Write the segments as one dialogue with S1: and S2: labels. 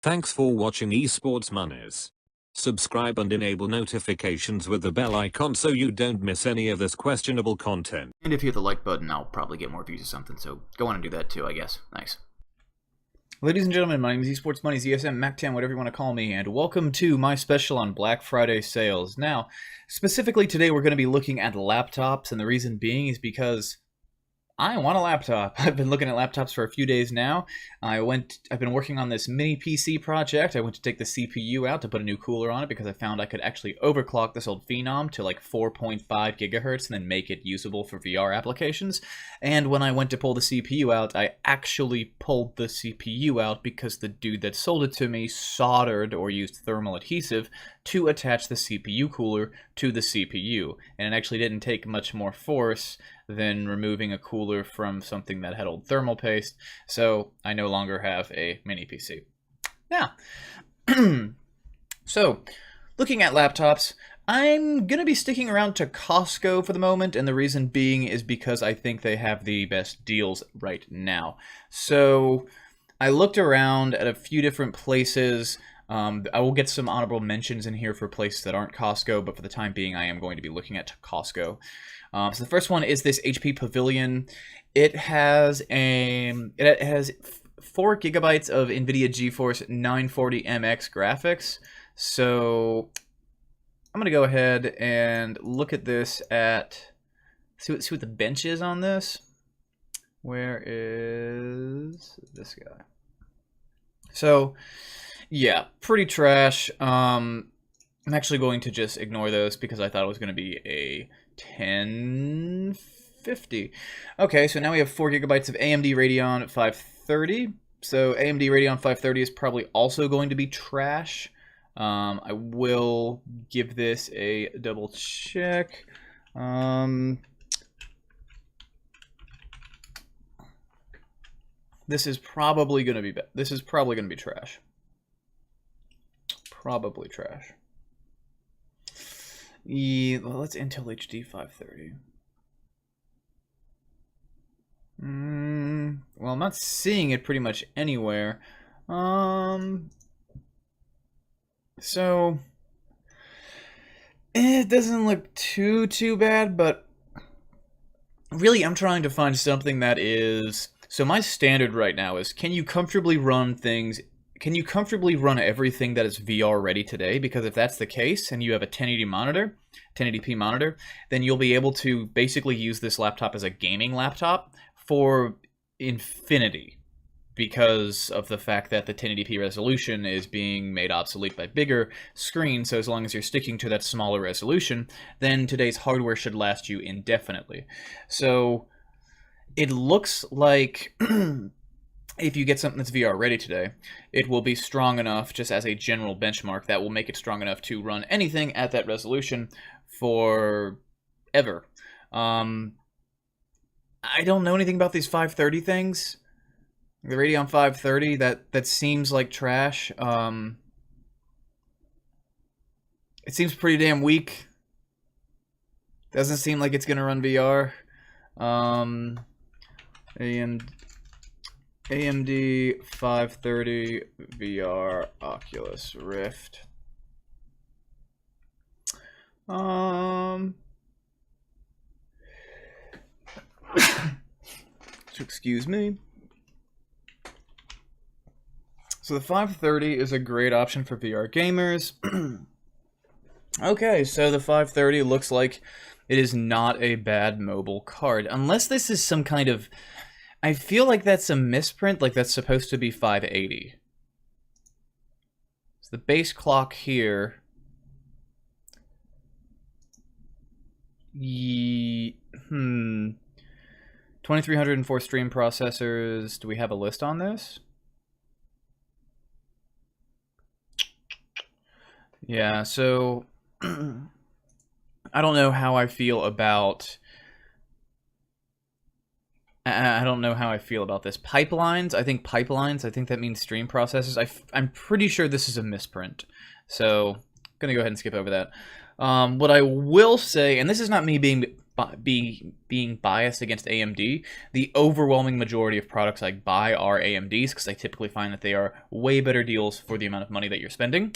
S1: Thanks for watching Esports Monies. Subscribe and enable notifications with the bell icon so you don't miss any of this questionable content.
S2: And if you hit the like button, I'll probably get more views or something, so go on and do that too, I guess. Thanks.
S3: Ladies and gentlemen, my name is Esports Money's ESM, Mac10, whatever you want to call me, and welcome to my special on Black Friday sales. Now, specifically today we're going to be looking at laptops, and the reason being is because I want a laptop. I've been looking at laptops for a few days now. I've been working on this mini PC project. I went to take the CPU out to put a new cooler on it because I found I could actually overclock this old Phenom to like 4.5 gigahertz and then make it usable for VR applications. And when I went to pull the CPU out, I actually pulled the CPU out because the dude that sold it to me soldered or used thermal adhesive to attach the CPU cooler to the CPU. And it actually didn't take much more force than removing a cooler from something that had old thermal paste, so I no longer have a mini PC. Now, so looking at laptops, I'm going to be sticking around to Costco for the moment, and the reason being is because I think they have the best deals right now. So I looked around at a few different places. I will get some honorable mentions in here for places that aren't Costco, but for the time being, I am going to be looking at Costco. So the first one is this HP Pavilion. It has 4 gigabytes of NVIDIA GeForce 940MX graphics. So I'm gonna go ahead and look at this see what the bench is on this. Where is this guy? So yeah, pretty trash. I'm actually going to just ignore those because I thought it was going to be a 1050. Okay, so now we have 4 gigabytes of AMD Radeon 530. So AMD Radeon 530 is probably also going to be trash. I will give this a double check. This is probably going to be trash. Probably trash. Yeah, well, let's Intel HD 530. Well, I'm not seeing it pretty much anywhere. So it doesn't look too bad, but really I'm trying to find something that is... So my standard right now is, can you comfortably run everything that is VR ready today? Because if that's the case and you have a 1080p monitor, then you'll be able to basically use this laptop as a gaming laptop for infinity, because of the fact that the 1080p resolution is being made obsolete by bigger screens. So as long as you're sticking to that smaller resolution, then today's hardware should last you indefinitely. So it looks like if you get something that's VR ready today, it will be strong enough, just as a general benchmark, that will make it strong enough to run anything at that resolution forever. I don't know anything about these 530 things. The Radeon 530, that seems like trash. It seems pretty damn weak. Doesn't seem like it's gonna run VR. AMD 530 VR Oculus Rift. So excuse me. So the 530 is a great option for VR gamers. Okay, so the 530 looks like it is not a bad mobile card, unless this is some kind of... I feel like that's a misprint, like that's supposed to be 580. So the base clock here... 2304 stream processors. Do we have a list on this? Yeah, so... I don't know how I feel about... I don't know how I feel about this. Pipelines, I think that means stream processors. I'm pretty sure this is a misprint. So, I'm going to go ahead and skip over that. What I will say, and this is not me being being biased against AMD, the overwhelming majority of products I buy are AMDs because I typically find that they are way better deals for the amount of money that you're spending.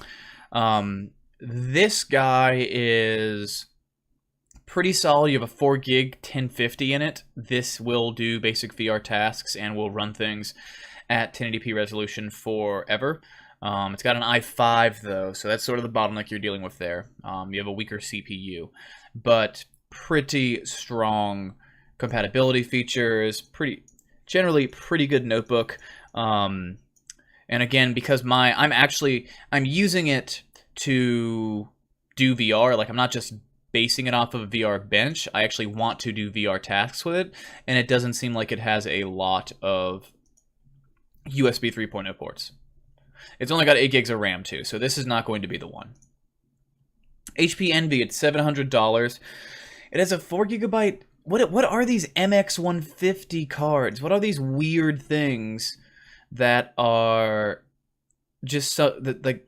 S3: This guy is pretty solid. You have a 4 gig 1050 in it. This will do basic VR tasks and will run things at 1080p resolution forever. It's got an i5 though, so that's sort of the bottleneck you're dealing with there. You have a weaker CPU, but pretty strong compatibility features. Generally pretty good notebook. And again, because I'm using it to do VR. Like, I'm not just basing it off of a VR bench. I actually want to do VR tasks with it, and it doesn't seem like it has a lot of USB 3.0 ports. It's only got 8 gigs of RAM too, so this is not going to be the one. HP Envy at $700. It has a 4 gigabyte. What are these MX150 cards? What are these weird things that are just so like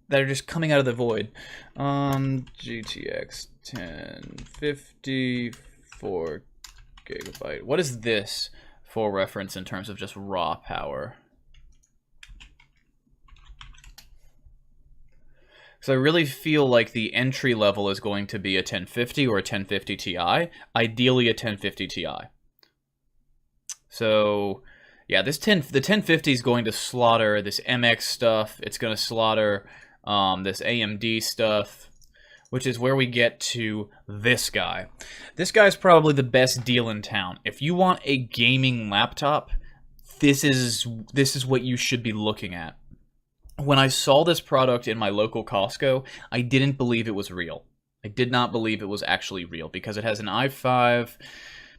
S3: that are just coming out of the void? GTX 1050 4 gigabyte. What is this for reference in terms of just raw power? So I really feel like the entry level is going to be a 1050 or a 1050 Ti, ideally a 1050 Ti. So yeah, the 1050 is going to slaughter this MX stuff. It's going to slaughter this AMD stuff, which is where we get to this guy. This guy's probably the best deal in town. If you want a gaming laptop, this is what you should be looking at. When I saw this product in my local Costco, I didn't believe it was real. I did not believe it was actually real because it has an i5. Let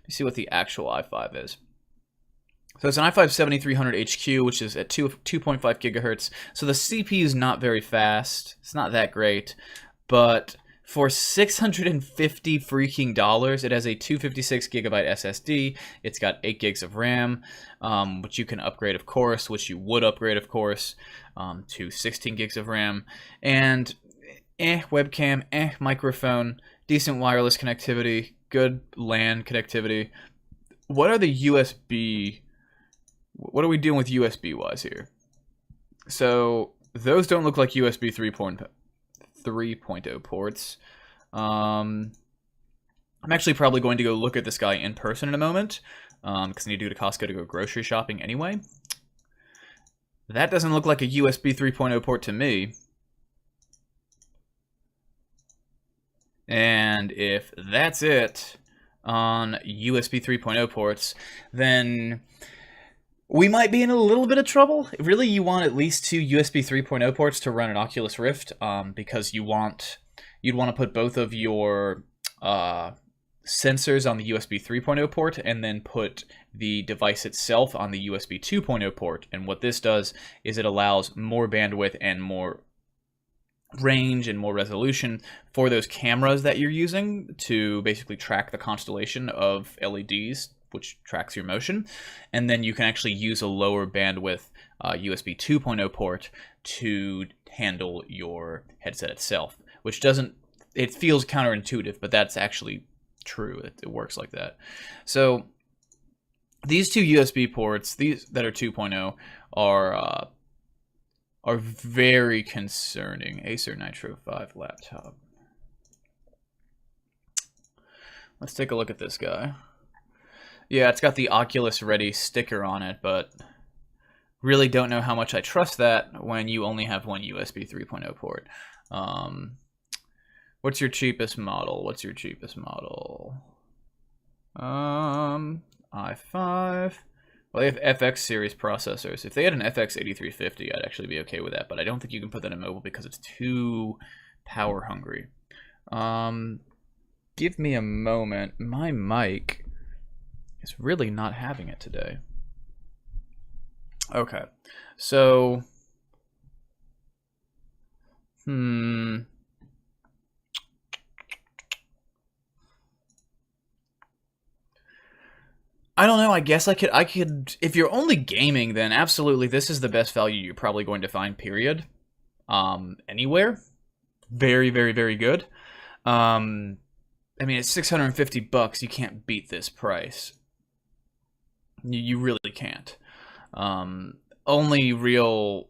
S3: me see what the actual i5 is. So it's an i5 7300 HQ, which is at 2.5 gigahertz. So the CPU is not very fast. It's not that great. But for $650 freaking dollars, it has a 256 gigabyte SSD. It's got 8 gigs of RAM, which you can upgrade, of course, which you would upgrade, of course, to 16 gigs of RAM. And webcam, microphone, decent wireless connectivity, good LAN connectivity. What are the USB? What are we doing with USB wise here? So those don't look like USB 3.0 ports. I'm actually probably going to go look at this guy in person in a moment, because I need to go to Costco to go grocery shopping anyway. That doesn't look like a USB 3.0 port to me. And if that's it on USB 3.0 ports, then we might be in a little bit of trouble. Really, you want at least 2 USB 3.0 ports to run an Oculus Rift, because you'd want to put both of your sensors on the USB 3.0 port and then put the device itself on the USB 2.0 port. And what this does is it allows more bandwidth and more range and more resolution for those cameras that you're using to basically track the constellation of LEDs, which tracks your motion. And then you can actually use a lower bandwidth USB 2.0 port to handle your headset itself, which it feels counterintuitive, but that's actually true. It works like that. So these 2 USB ports, these that are 2.0, are very concerning. Acer Nitro 5 laptop. Let's take a look at this guy. Yeah, it's got the Oculus Ready sticker on it, but really don't know how much I trust that when you only have one USB 3.0 port. What's your cheapest model? i5. Well, they have FX series processors. If they had an FX 8350, I'd actually be okay with that, but I don't think you can put that in mobile because it's too power hungry. Give me a moment. My mic is really not having it today. Okay, so I don't know. I guess I could. If you're only gaming, then absolutely, this is the best value you're probably going to find. Period. Anywhere. Very, very, very good. I mean, it's $650. You can't beat this price. You really can't. Only real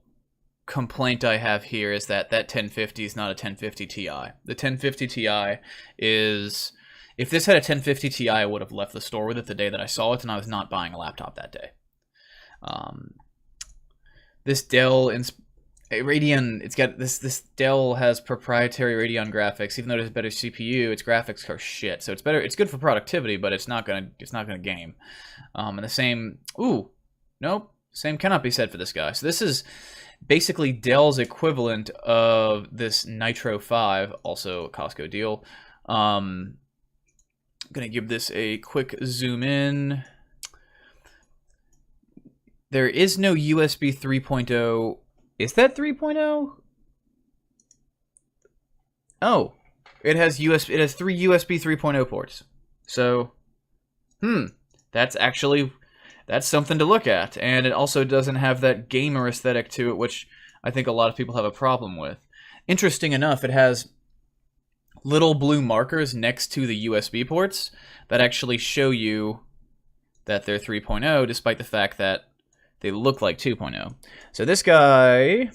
S3: complaint I have here is that 1050 is not a 1050 Ti. The 1050 Ti is... If this had a 1050 Ti, I would have left the store with it the day that I saw it, and I was not buying a laptop that day. This Dell Radeon, it's got this Dell has proprietary Radeon graphics. Even though it has a better CPU, its graphics are shit. So it's better. It's good for productivity, but it's not gonna game. And the same. Ooh, nope. Same cannot be said for this guy. So this is basically Dell's equivalent of this Nitro 5, also a Costco deal. I'm gonna give this a quick zoom in. There is no USB 3.0. Is that 3.0? Oh, it has three USB 3.0 ports. So, that's something to look at. And it also doesn't have that gamer aesthetic to it, which I think a lot of people have a problem with. Interesting enough, it has little blue markers next to the USB ports that actually show you that they're 3.0, despite the fact that they look like 2.0. So this guy...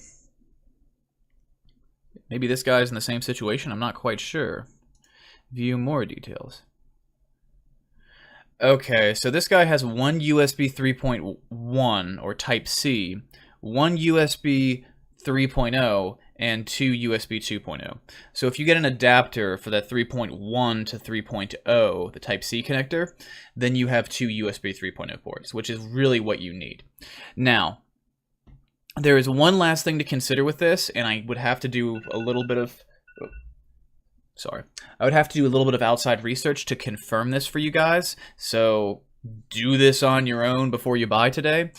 S3: Maybe this guy's in the same situation, I'm not quite sure. View more details. Okay, so this guy has one USB 3.1, or Type-C, one USB 3.0, and two USB 2.0. So if you get an adapter for that 3.1 to 3.0, the Type-C connector, then you have two USB 3.0 ports, which is really what you need. Now, there is one last thing to consider with this, and I would have to do a little bit of... I would have to do a little bit of outside research to confirm this for you guys, so do this on your own before you buy today.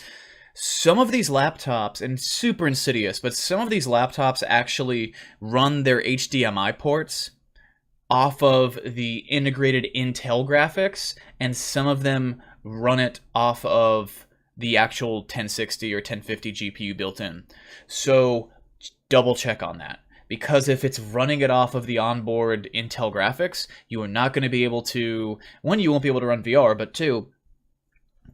S3: Some of these laptops, and super insidious, but some of these laptops actually run their HDMI ports off of the integrated Intel graphics, and some of them run it off of the actual 1060 or 1050 GPU built in. So double check on that. Because if it's running it off of the onboard Intel graphics, you are not going to be able to... One, you won't be able to run VR, but two,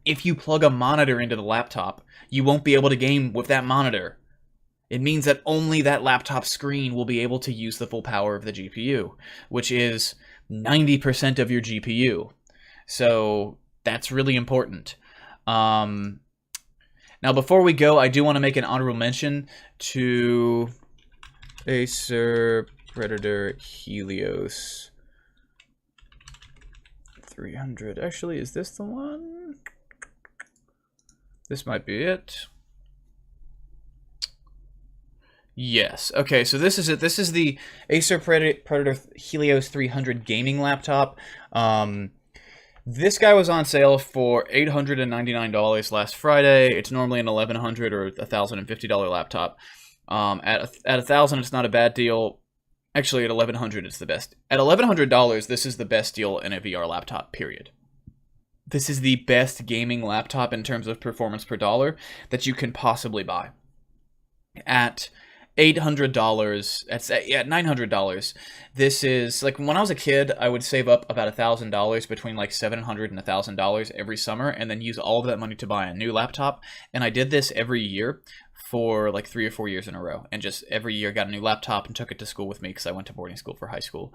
S3: if you plug a monitor into the laptop, you won't be able to game with that monitor. It means that only that laptop screen will be able to use the full power of the GPU, which is 90% of your GPU. So that's really important. Now, before we go, I do want to make an honorable mention to Acer Predator Helios 300. Actually, is this the one? This might be it. Yes. Okay, so this is it. This is the Acer Predator Helios 300 gaming laptop. This guy was on sale for $899 last Friday. It's normally an $1,100 or $1,050 laptop. At $1,000, it's not a bad deal. Actually, at $1,100, it's the best. At $1,100, this is the best deal in a VR laptop, period. This is the best gaming laptop in terms of performance per dollar that you can possibly buy. At $800, at $900, this is, like, when I was a kid, I would save up about $1,000, between like $700 and $1,000 every summer, and then use all of that money to buy a new laptop. And I did this every year for like 3 or 4 years in a row, and just every year got a new laptop and took it to school with me because I went to boarding school for high school.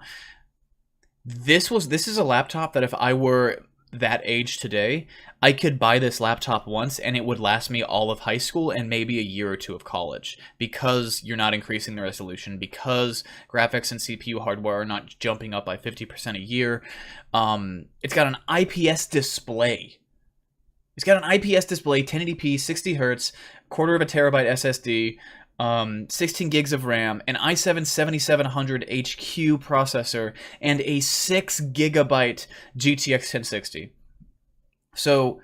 S3: This is a laptop that if I were that age today, I could buy this laptop once and it would last me all of high school and maybe a year or two of college, because you're not increasing the resolution, because graphics and CPU hardware are not jumping up by 50% a year. It's got an IPS display. It's got an IPS display, 1080p, 60 Hz, quarter of a terabyte SSD, 16 gigs of RAM, an i7-7700HQ processor, and a 6 gigabyte GTX 1060. So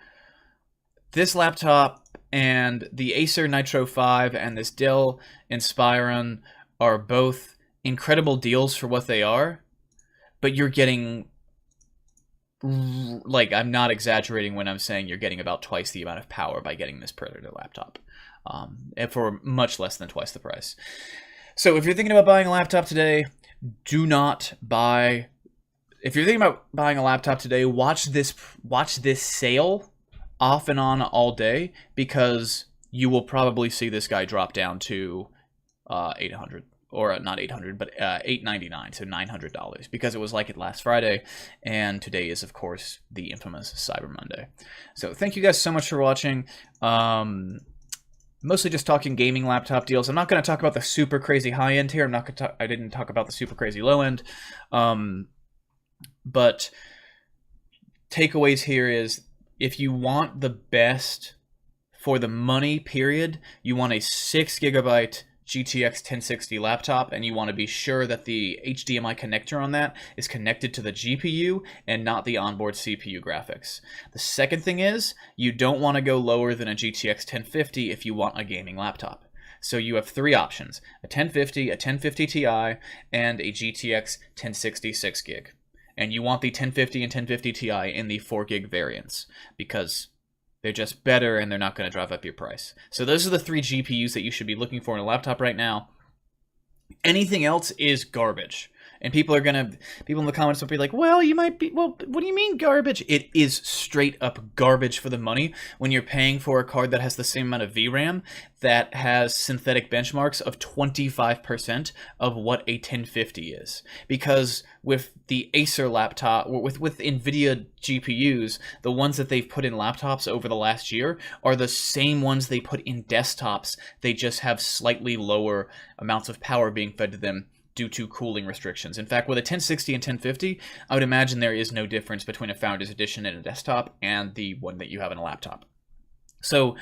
S3: this laptop and the Acer Nitro 5 and this Dell Inspiron are both incredible deals for what they are, but you're getting, like, I'm not exaggerating when I'm saying you're getting about twice the amount of power by getting this Predator laptop. And for much less than twice the price. So if you're thinking about buying a laptop today, do not buy if you're thinking about buying a laptop today, watch this sale off and on all day, because you will probably see this guy drop down to 800, or not 800, but $899, so $900, because it was like it last Friday, and today is, of course, the infamous Cyber Monday. So thank you guys so much for watching. Mostly just talking gaming laptop deals. I'm not going to talk about the super crazy high end here. I didn't talk about the super crazy low end. But takeaways here is, if you want the best for the money, period, you want a 6 gigabyte GTX 1060 laptop, and you want to be sure that the HDMI connector on that is connected to the GPU and not the onboard CPU graphics. The second thing is, you don't want to go lower than a GTX 1050 if you want a gaming laptop. So you have 3 options: a 1050, a 1050 Ti, and a GTX 1060 6 gig. And you want the 1050 and 1050 Ti in the 4 gig variants, because they're just better and they're not going to drive up your price. So those are the 3 GPUs that you should be looking for in a laptop right now. Anything else is garbage. And people in the comments will be like, well, what do you mean garbage? It is straight up garbage for the money when you're paying for a card that has the same amount of VRAM, that has synthetic benchmarks of 25% of what a 1050 is. Because with the Acer laptop, with NVIDIA GPUs, the ones that they've put in laptops over the last year are the same ones they put in desktops. They just have slightly lower amounts of power being fed to them due to cooling restrictions. In fact, with a 1060 and 1050, I would imagine there is no difference between a Founders Edition in a desktop and the one that you have in a laptop. So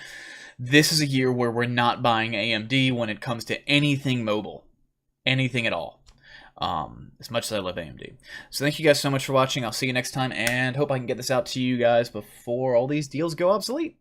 S3: this is a year where we're not buying AMD when it comes to anything mobile. Anything at all. As much as I love AMD. So thank you guys so much for watching. I'll see you next time, and hope I can get this out to you guys before all these deals go obsolete.